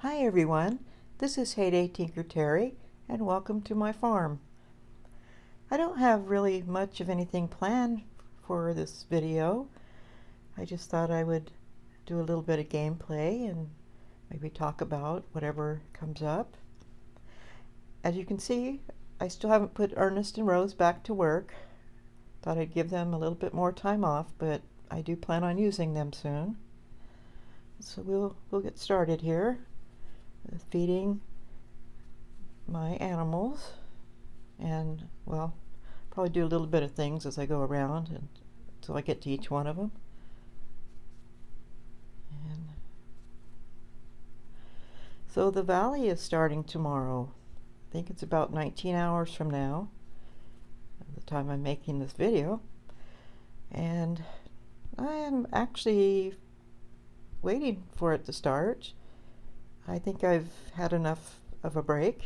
Hi everyone, this is Heyday Tinker Terry and welcome to my farm. I don't have really much of anything planned for this video. I just thought I would do a little bit of gameplay and maybe talk about whatever comes up. As you can see, I still haven't put Ernest and Rose back to work. Thought I'd give them a little bit more time off, but I do plan on using them soon. So we'll get started here. Feeding my animals, and well, probably do a little bit of things as I go around until I get to each one of them. And so the valley is starting tomorrow. I think it's about 19 hours from now, at the time I'm making this video, and I am actually waiting for it to start. I think I've had enough of a break,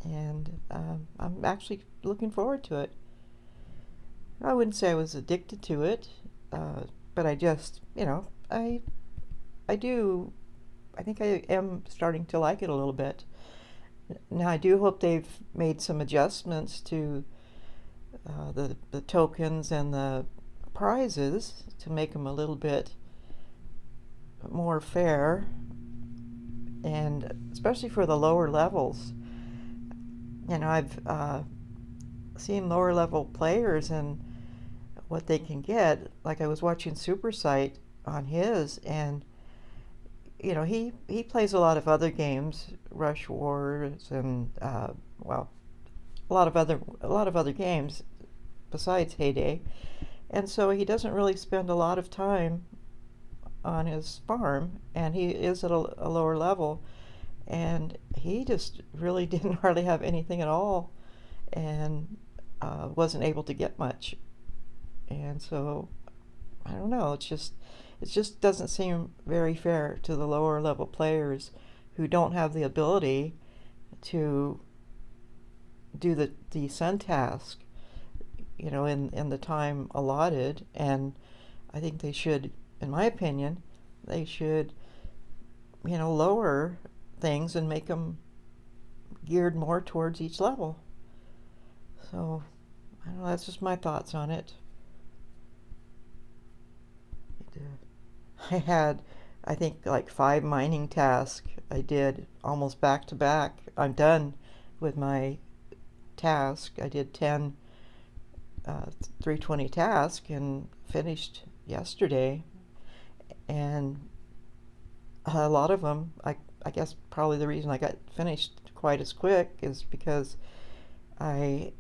and I'm actually looking forward to it. I wouldn't say I was addicted to it, but I just, I think I am starting to like it a little bit. Now I do hope they've made some adjustments to the tokens and the prizes to make them a little bit more fair, and especially for the lower levels. I've seen lower level players and what they can get. Like I was watching Super Sight on his, and he plays a lot of other games, Rush Wars, and well, a lot of other games besides Heyday, and so he doesn't really spend a lot of time on his farm, and he is at a lower level, and he just really didn't hardly have anything at all, and wasn't able to get much. And so I don't know, it just doesn't seem very fair to the lower level players who don't have the ability to do the sun task in the time allotted. And I think they should, in my opinion, they should lower things and make them geared more towards each level. So I don't know, that's just my thoughts on it. I had, I think, like 5 mining tasks I did almost back to back. I'm done with my task. I did 10 320 tasks and finished yesterday, and a lot of them, I guess probably the reason I got finished quite as quick is because I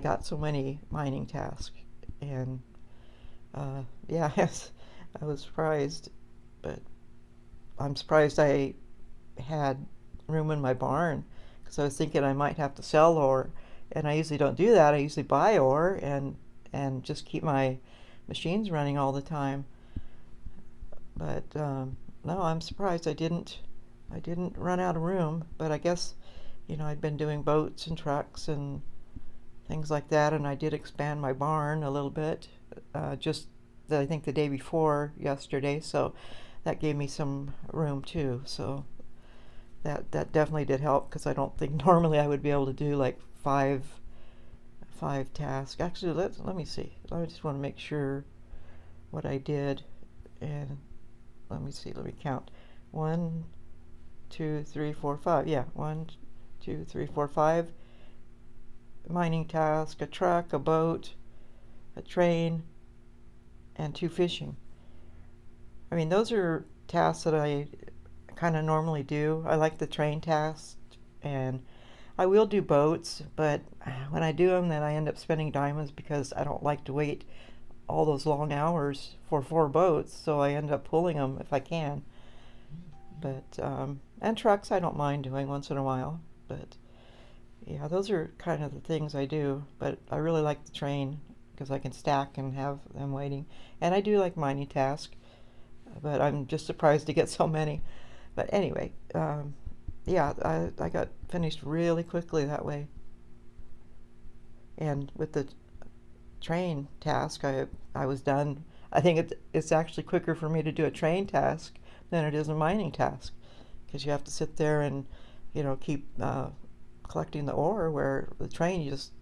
got so many mining tasks. And yeah, I was surprised, but I'm surprised I had room in my barn, because I was thinking I might have to sell ore, and I usually don't do that. I usually buy ore and just keep my machines running all the time. But no, I'm surprised I didn't run out of room. But I guess I'd been doing boats and trucks and things like that, and I did expand my barn a little bit, just I think the day before yesterday, so that gave me some room too. So that definitely did help, because I don't think normally I would be able to do like five tasks. Actually, let me see. I just want to make sure what I did, and let me see. Let me count. 1, 2, 3, 4, 5. Yeah, 1, 2, 3, 4, 5 mining tasks, a truck, a boat, a train, and 2 fishing. I mean, those are tasks that I kind of normally do. I like the train tasks, and I will do boats, but when I do them, then I end up spending diamonds, because I don't like to wait all those long hours for 4 boats, so I end up pulling them if I can. But and trucks I don't mind doing once in a while, but yeah, those are kind of the things I do. But I really like the train, because I can stack and have them waiting. And I do like mining tasks, but I'm just surprised to get so many. But anyway, yeah, I got finished really quickly that way. And with the train task, I was done. I think it's actually quicker for me to do a train task than it is a mining task. because you have to sit there and keep collecting the ore. Where the train, you just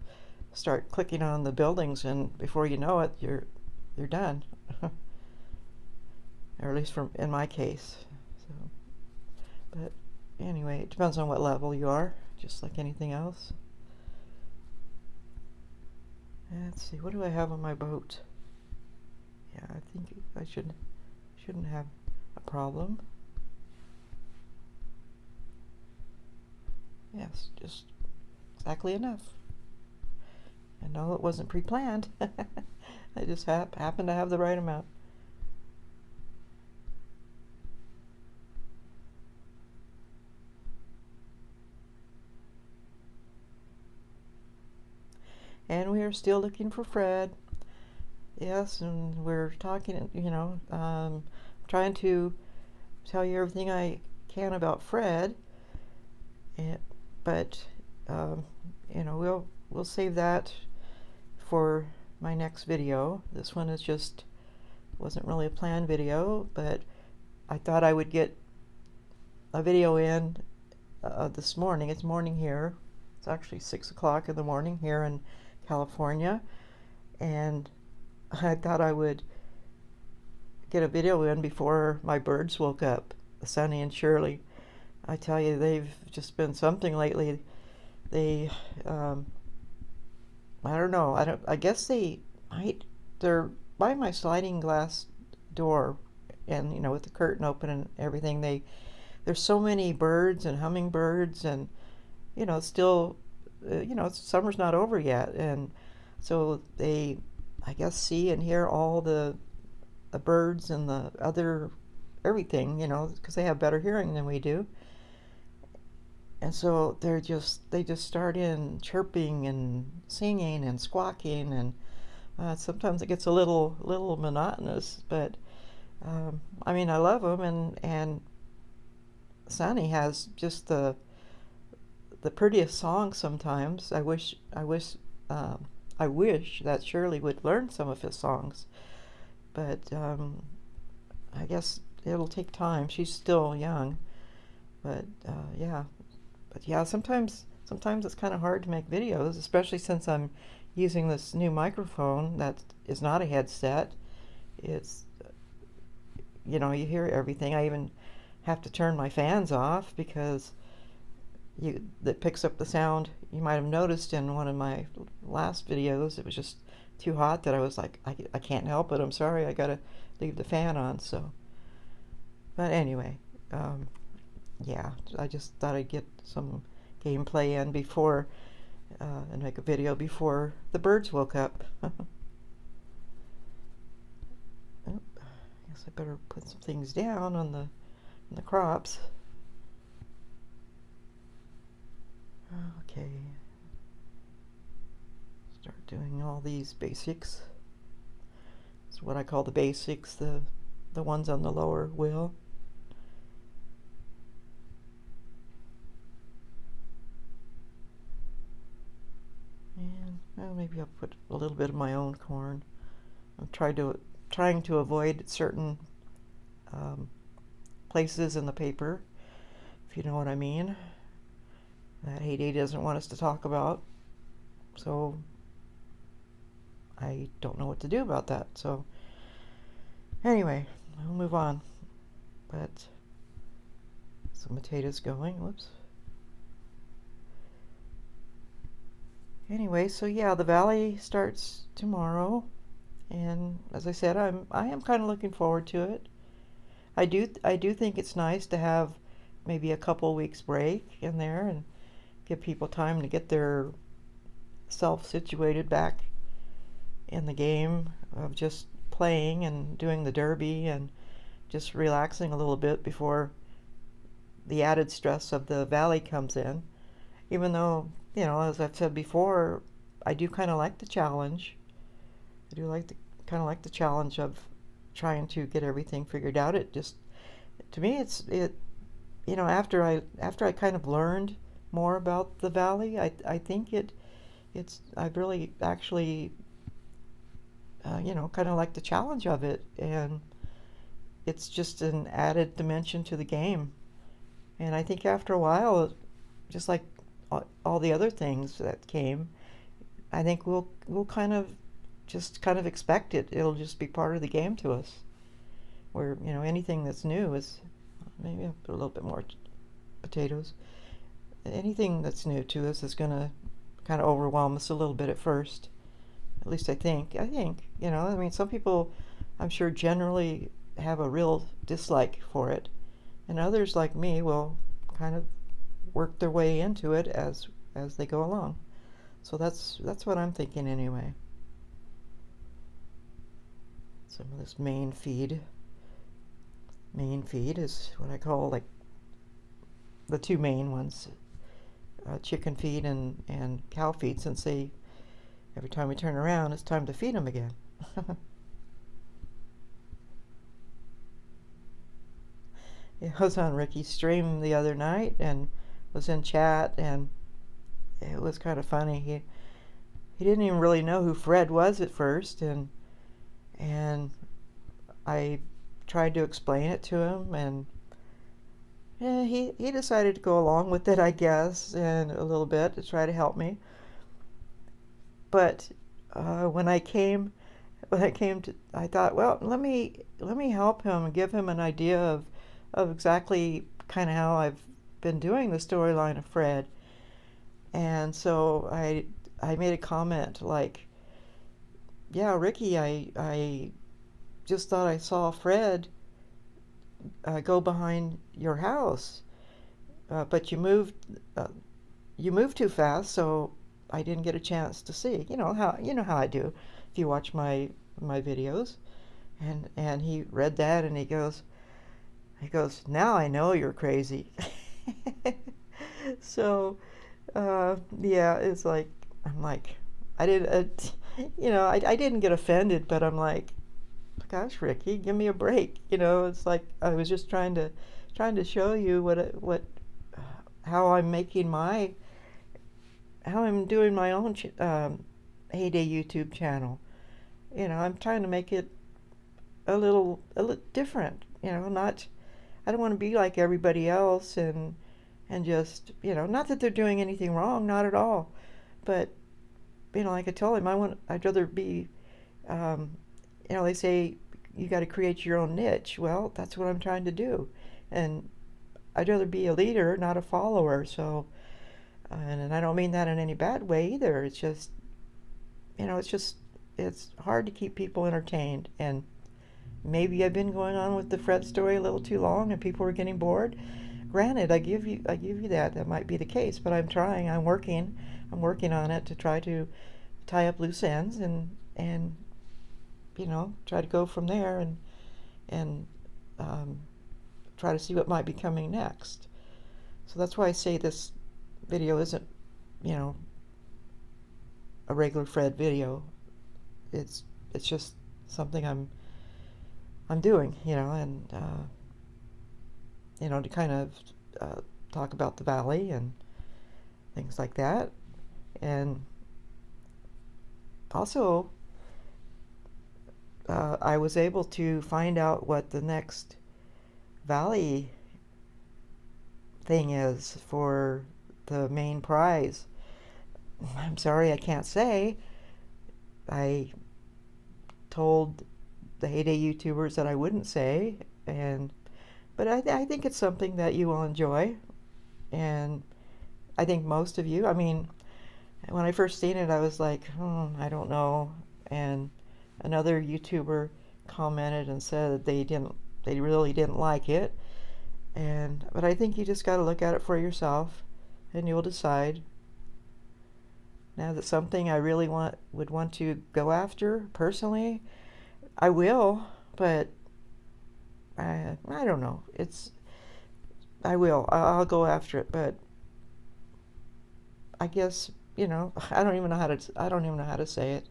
start clicking on the buildings, and before you know it, you're done. Or at least from in my case. So, but anyway, it depends on what level you are, just like anything else. Let's see, what do I have on my boat? Yeah, I think I shouldn't have a problem. Yes, just exactly enough. I know it wasn't pre-planned. I just happened to have the right amount. And we are still looking for Fred. Yes, and we're talking, trying to tell you everything I can about Fred. And, but, we'll save that for my next video. This one wasn't really a planned video, but I thought I would get a video in this morning. It's morning here. It's actually 6 o'clock in the morning here in California, and I thought I would get a video in before my birds woke up, Sunny and Shirley. I tell you, they've just been something lately. They, I don't know. I guess they're by my sliding glass door, and with the curtain open and everything. There's so many birds and hummingbirds, and still, summer's not over yet, and so they, I guess, see and hear all the birds and the other everything, because they have better hearing than we do. And so they just start in chirping and singing and squawking, and sometimes it gets a little monotonous. But I mean, I love them, and Sunny has just the prettiest songs sometimes. I wish that Shirley would learn some of his songs, but I guess it'll take time. She's still young, but yeah. But yeah, sometimes it's kind of hard to make videos, especially since I'm using this new microphone that is not a headset. It's, you hear everything. I even have to turn my fans off because that picks up the sound. You might have noticed in one of my last videos, it was just too hot that I was like, I can't help it. I'm sorry, I gotta leave the fan on. So, but anyway, yeah, I just thought I'd get some gameplay in before and make a video before the birds woke up. Oh, I guess I better put some things down on the crops. Okay. Start doing all these basics. It's what I call the basics, the ones on the lower wheel. And well, maybe I'll put a little bit of my own corn. I'm trying to avoid certain places in the paper, if you know what I mean, that Haiti doesn't want us to talk about. So I don't know what to do about that. So anyway, we'll move on. But some potatoes going. Whoops. Anyway, so yeah, the Valley starts tomorrow, and as I said, I am kind of looking forward to it. I do think it's nice to have maybe a couple weeks break in there and give people time to get their self situated back in the game of just playing and doing the derby and just relaxing a little bit before the added stress of the Valley comes in. Even though, as I've said before, I do kind of like the challenge. I do kind of like the challenge of trying to get everything figured out. It just, to me, after I kind of learned more about the Valley, I think I've really actually, kind of like the challenge of it, and it's just an added dimension to the game. And I think after a while, just like all the other things that came, I think we'll kind of just kind of expect it. It'll just be part of the game to us. Where anything that's new is, maybe I'll put a little bit more potatoes. Anything that's new to us is gonna kind of overwhelm us a little bit at first. At least I think. I mean, some people, I'm sure, generally have a real dislike for it, and others like me will kind of work their way into it as they go along. So that's what I'm thinking anyway. Some of this main feed is what I call like the two main ones, chicken feed and cow feed, since every time we turn around, it's time to feed them again. I was on Ricky's stream the other night and was in chat, and it was kind of funny. He didn't even really know who Fred was at first, and I tried to explain it to him, and yeah, he decided to go along with it, I guess, and a little bit to try to help me. But when I came to, I thought, well, let me help him and give him an idea of exactly kind of how I've been doing the storyline of Fred. And so I made a comment like, yeah, Ricky, I just thought I saw Fred go behind your house, but uh, you moved too fast, so I didn't get a chance to see. You know how I do if you watch my videos. And he read that, and he goes, now I know you're crazy. So yeah, it's like, I'm like, I did I didn't get offended, but I'm like, gosh, Ricky, give me a break. It's like I was just trying to show you how I'm making how I'm doing my own Heyday YouTube channel. I'm trying to make it a little different. Not, I don't want to be like everybody else, and just, not that they're doing anything wrong, not at all, but like I told him, I'd rather be, um, they say you got to create your own niche. Well, that's what I'm trying to do, and I'd rather be a leader, not a follower. So, and I don't mean that in any bad way either. It's just, it's hard to keep people entertained, and maybe I've been going on with the Fred story a little too long, and people are getting bored. Granted, I give you that might be the case, but I'm trying. I'm working on it to try to tie up loose ends, and try to go from there, and um, try to see what might be coming next. So that's why I say this video isn't, you know, a regular Fred video. It's just something I'm doing, and to kind of talk about the valley and things like that, and also I was able to find out what the next valley thing is for the main prize. I'm sorry, I can't say. I told the Heyday YouTubers that I wouldn't say, but I think it's something that you will enjoy, and I think most of you. I mean, when I first seen it, I was like, I don't know, and another YouTuber commented and said that they really didn't like it, but I think you just got to look at it for yourself, and you'll decide. Now, that's something I really would want to go after personally. I will, but I don't know. I will. I'll go after it, but I guess I don't even know how to say it.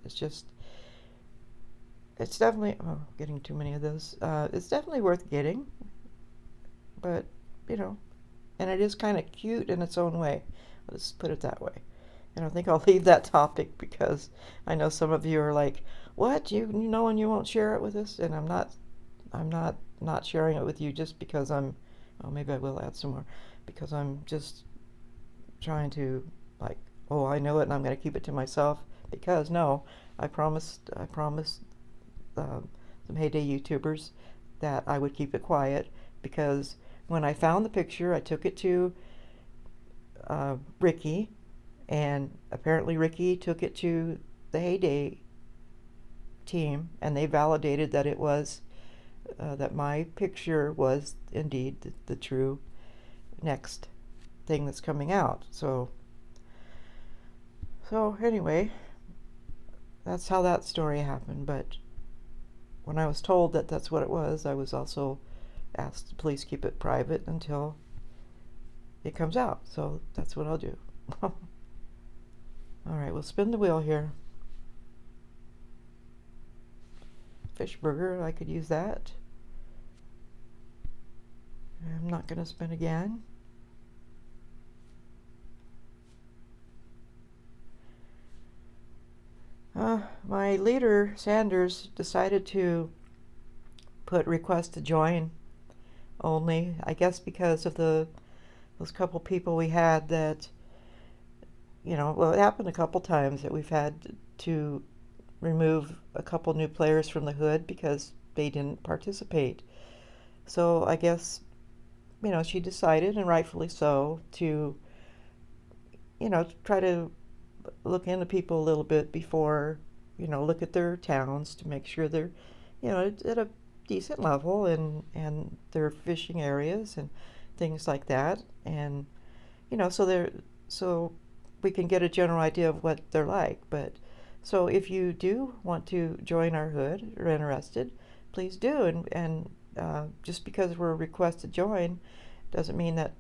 It's definitely getting too many of those. It's definitely worth getting, but and it is kind of cute in its own way. Let's put it that way. And I think I'll leave that topic because I know some of you are like, "What? You know, and you won't share it with us?" And I'm not sharing it with you just because I'm Oh, maybe I will add some more because I'm just trying to, like, oh, I know it and I'm going to keep it to myself because no, I promised uh, some heyday YouTubers that I would keep it quiet because when I found the picture, I took it to Ricky, and apparently Ricky took it to the heyday team, and they validated that it was that my picture was indeed the true next thing that's coming out. So anyway, that's how that story happened. But when I was told that that's what it was, I was also asked to please keep it private until it comes out. So that's what I'll do. All right, we'll spin the wheel here. Fish burger, I could use that. I'm not going to spin again. My leader, Sanders, decided to put request to join only, I guess because of those couple people we had that, well, it happened a couple times that we've had to remove a couple new players from the hood because they didn't participate. So I guess, she decided, and rightfully so, to, try to look into people a little bit before, look at their towns to make sure they're, at a decent level and their fishing areas and things like that. And, so we can get a general idea of what they're like. But so if you do want to join our hood or interested, please do. And just because we're requested to join doesn't mean that,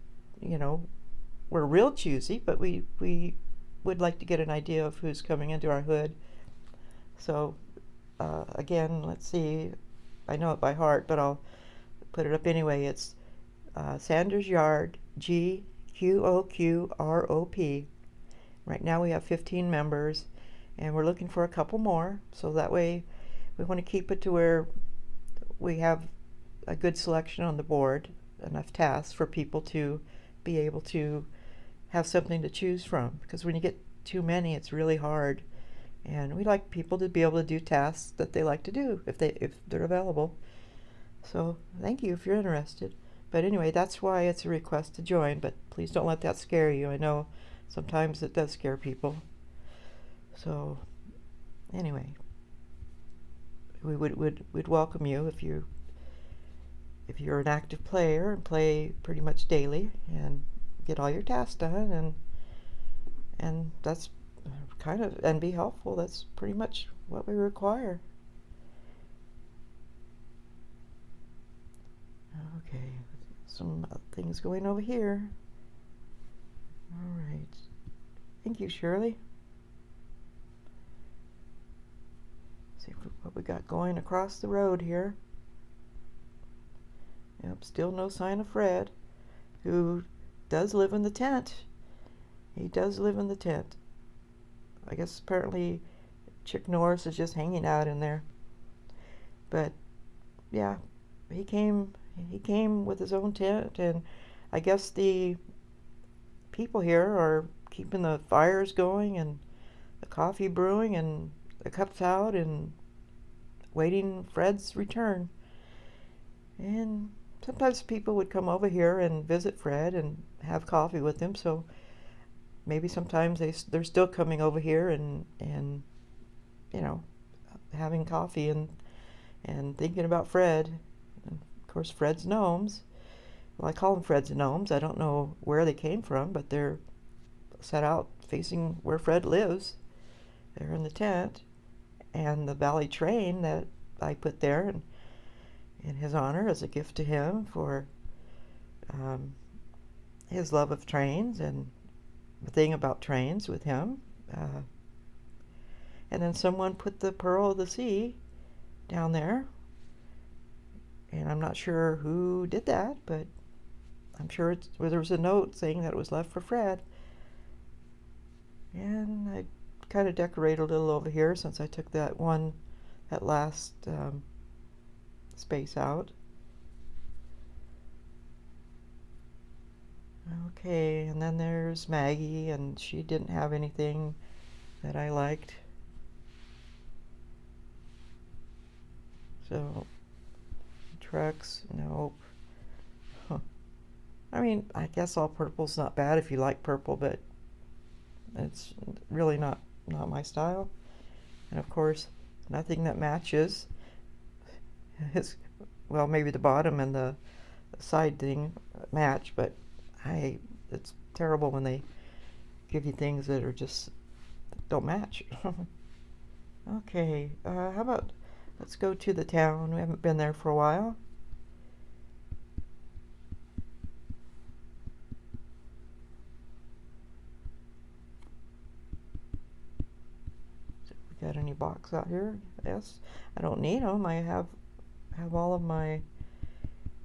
we're real choosy, but we would like to get an idea of who's coming into our hood. So again, let's see. I know it by heart, but I'll put it up anyway. It's Sanders Yard, GQOQROP. Right now we have 15 members, and we're looking for a couple more. So that way, we want to keep it to where we have a good selection on the board, enough tasks for people to be able to have something to choose from. Because when you get too many, it's really hard. And we like people to be able to do tasks that they like to do if they're available. So thank you if you're interested. But anyway, that's why it's a request to join. But please don't let that scare you. I know sometimes it does scare people. So anyway, we'd welcome you if you're an active player and play pretty much daily and get all your tasks done and that's and be helpful. That's pretty much what we require. Okay, some things going over here. All right. Thank you, Shirley. See what we got going across the road here. Yep, still no sign of Fred, who does live in the tent. He does live in the tent. I guess apparently Chick Norris is just hanging out in there. But yeah, he came with his own tent, and I guess the people here are keeping the fires going and the coffee brewing and the cups out and waiting Fred's return. And sometimes people would come over here and visit Fred and have coffee with him, so maybe sometimes they're still coming over here and having coffee and thinking about Fred. And of course, Fred's gnomes. Well, I call them Fred's gnomes. I don't know where they came from, but they're set out facing where Fred lives. They're in the tent, and the Valley train that I put there in his honor as a gift to him for his love of trains and the thing about trains with him. And then someone put the Pearl of the Sea down there. And I'm not sure who did that, but I'm sure there was a note saying that it was left for Fred. And I kind of decorated a little over here since I took that last space out. Okay, and then there's Maggie, and she didn't have anything that I liked. So, trucks, nope. Huh. I mean, I guess all purple's not bad if you like purple, but it's really not my style. And of course, nothing that matches. It's, well, maybe the bottom and the side thing match, but I it's terrible when they give you things that are just don't match. Okay, how about let's go to the town. We haven't been there for a while. We got any box out here? Yes. I don't need them. I have all of my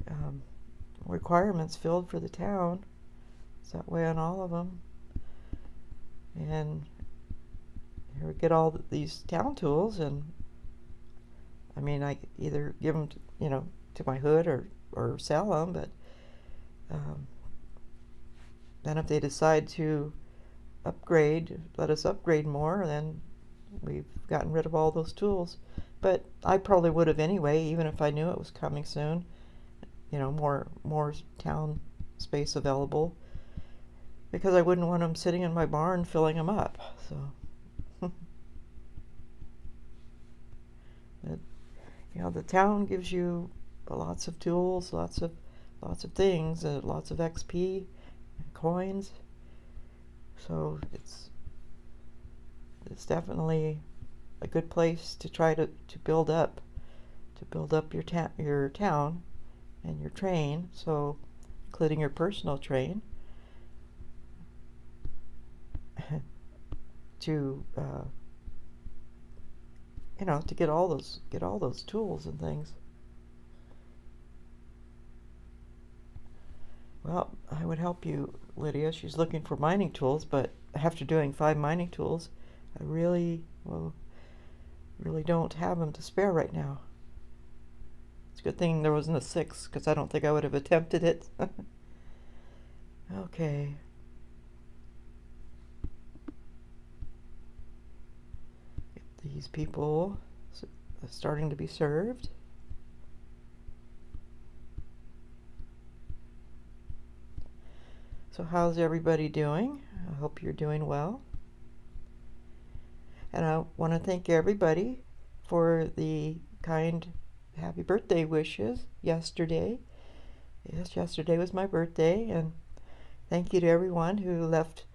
um, requirements filled for the town. It's that way on all of them. And here we get all these town tools, and I mean, I either give them, to my hood or sell them. But um, then if they decide to let us upgrade more, then we've gotten rid of all those tools. But I probably would have anyway, even if I knew it was coming soon. More town space available, because I wouldn't want them sitting in my barn filling them up. So, but, the town gives you lots of tools, lots of things, lots of XP, coins. So it's definitely a good place to try to build up your town and your train. So, including your personal train, to to get all those tools and things. Well, I would help you, Lydia. She's looking for mining tools, but after doing 5 mining tools, I really don't have them to spare right now. It's a good thing there wasn't a 6, because I don't think I would have attempted it. Okay. These people are starting to be served. So how's everybody doing? I hope you're doing well. And I want to thank everybody for the kind happy birthday wishes yesterday. Yes, yesterday was my birthday, and thank you to everyone who left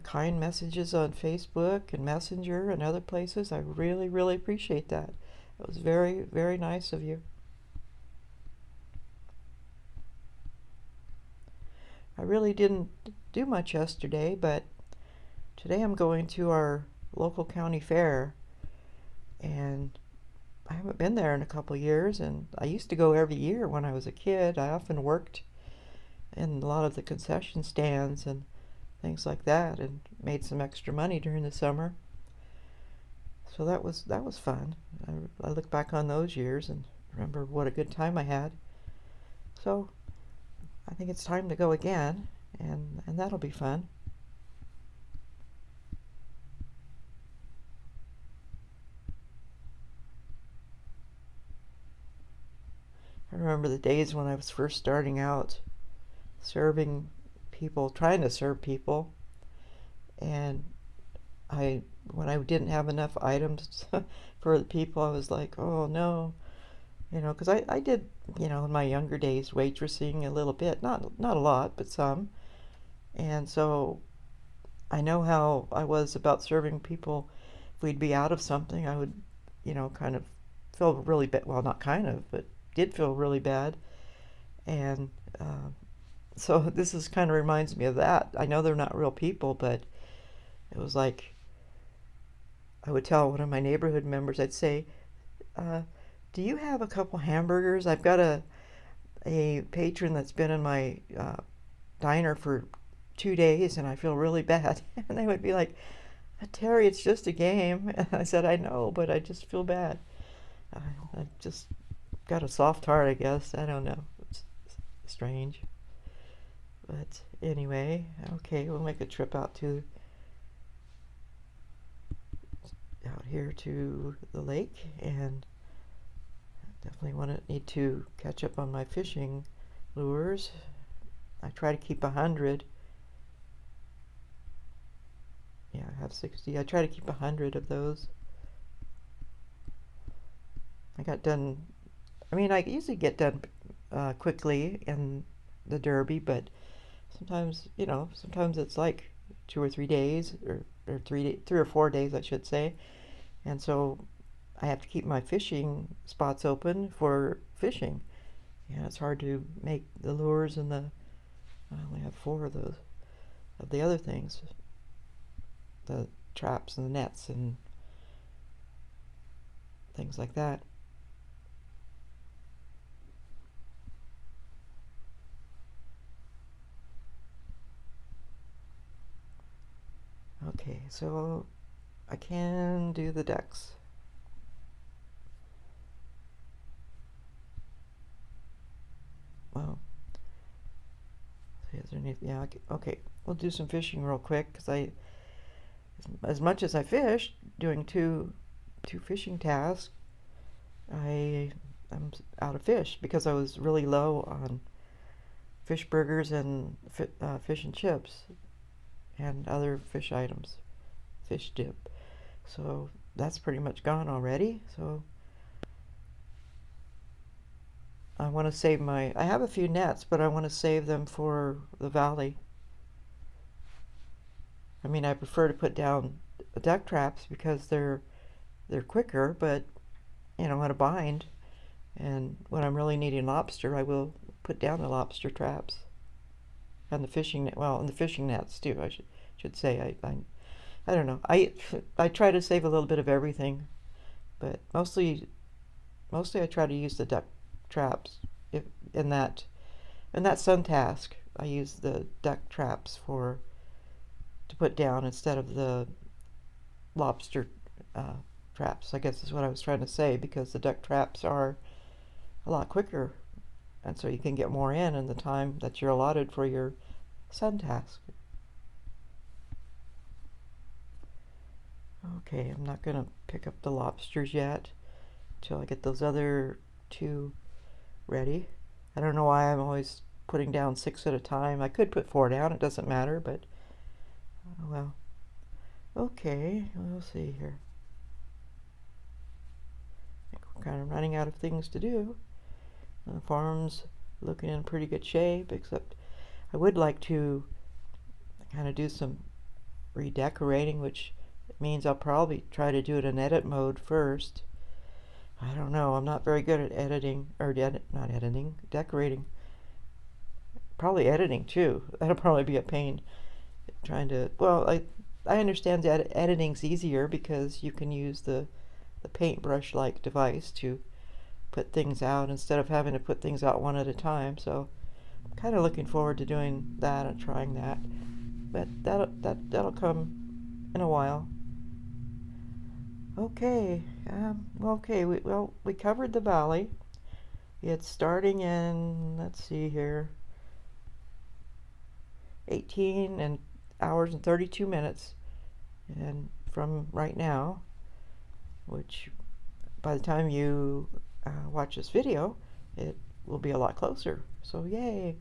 kind messages on Facebook and Messenger and other places. I really, really appreciate that. It was very, very nice of you. I really didn't do much yesterday, but today I'm going to our local county fair, and I haven't been there in a couple years, and I used to go every year when I was a kid. I often worked in a lot of the concession stands and things like that, and made some extra money during the summer. So that was fun. I look back on those years and remember what a good time I had. So I think it's time to go again, and that'll be fun. I remember the days when I was first starting out serving people, trying to serve people, and I when I didn't have enough items for the people, I was like, oh no, because I did, in my younger days, waitressing a little bit, not a lot, but some, and so I know how I was about serving people. If we'd be out of something, I would, kind of feel really bad. Well, not kind of, but did feel really bad. And so this is kind of reminds me of that. I know they're not real people, but it was like I would tell one of my neighborhood members, I'd say, uh, "Do you have a couple hamburgers? I've got a patron that's been in my diner for 2 days, and I feel really bad." And they would be like, "Terry, it's just a game." And I said, "I know, but I just feel bad. I just got a soft heart, I guess. I don't know. It's strange." But anyway, okay, we'll make a trip out here to the lake, and definitely need to catch up on my fishing lures. I try to keep 100. Yeah, I have 60. I try to keep 100 of those. I got done. I mean, I usually get done quickly in the derby, but sometimes, sometimes it's like 2 or 3 days, or 3 or 4 days, I should say. And so I have to keep my fishing spots open for fishing. Yeah, it's hard to make the lures and I only have 4 of those, of the other things, the traps and the nets and things like that. Okay, so I can do the decks. Well, see, is there any, yeah, okay, we'll do some fishing real quick, because as much as I fished, doing two fishing tasks, I'm out of fish because I was really low on fish burgers and fish and chips and other fish items, fish dip. So that's pretty much gone already. So I want to save I have a few nets, but I want to save them for the valley. I mean, I prefer to put down duck traps because they're quicker, but in a bind. And when I'm really needing lobster, I will put down the lobster traps and the fishing net. Well, and the fishing nets too. I should say. I don't know. I try to save a little bit of everything, but mostly I try to use the duck traps. If in that sun task, I use the duck traps to put down instead of the lobster uh, traps. I guess is what I was trying to say, because the duck traps are a lot quicker, and so you can get more in the time that you're allotted for your sun task. Okay, I'm not going to pick up the lobsters yet until I get those other 2 ready. I don't know why I'm always putting down 6 at a time. I could put 4 down, it doesn't matter, but well. Okay, we'll see here. I think we're kind of running out of things to do. The farm's looking in pretty good shape, except I would like to kind of do some redecorating, which means I'll probably try to do it in edit mode first. I don't know. I'm not very good at editing, or not editing, decorating. Probably editing too. That'll probably be a pain. Trying to, well, I understand that editing's easier because you can use the paintbrush-like device to put things out instead of having to put things out one at a time. So I'm kind of looking forward to doing that and trying that. But that'll come in a while. Okay. Okay. We covered the valley. It's starting in, let's see here, 18 and hours and 32 minutes, and from right now, which by the time you watch this video, it will be a lot closer. So yay!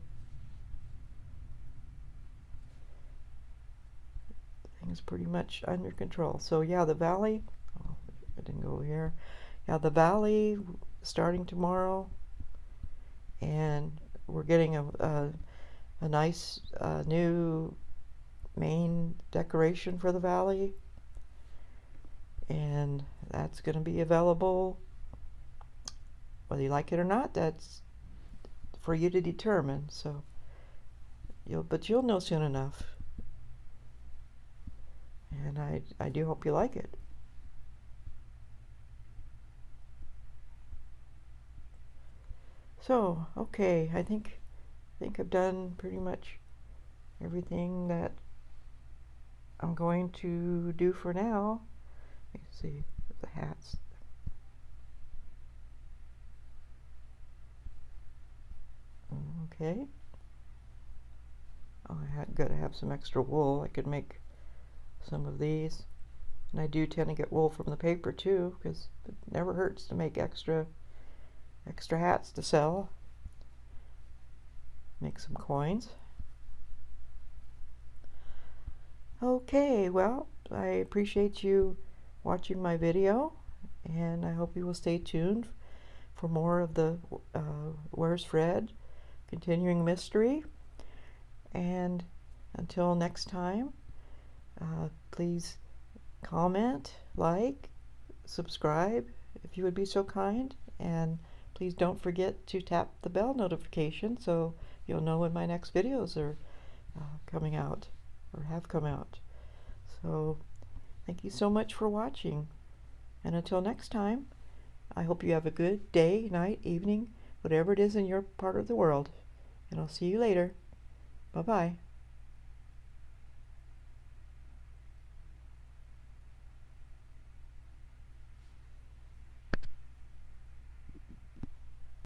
Things pretty much under control. So yeah, the valley. Oh, I didn't go over here. Yeah, the valley starting tomorrow, and we're getting a nice new main decoration for the valley, and that's going to be available whether you like it or not. That's for you to determine. So you'll know soon enough, and I do hope you like it. So okay, I think I've done pretty much everything that I'm going to do for now. Let me see the hats. Okay. Oh, I had got to have some extra wool. I could make some of these. And I do tend to get wool from the paper too, because it never hurts to make extra hats to sell. Make some coins. Okay, well, I appreciate you watching my video, and I hope you will stay tuned for more of the Where's Fred continuing mystery. And until next time, please comment, like, subscribe if you would be so kind, and please don't forget to tap the bell notification so you'll know when my next videos are coming out or have come out. So thank you so much for watching, and until next time, I hope you have a good day, night, evening, whatever it is in your part of the world, and I'll see you later. Bye-bye.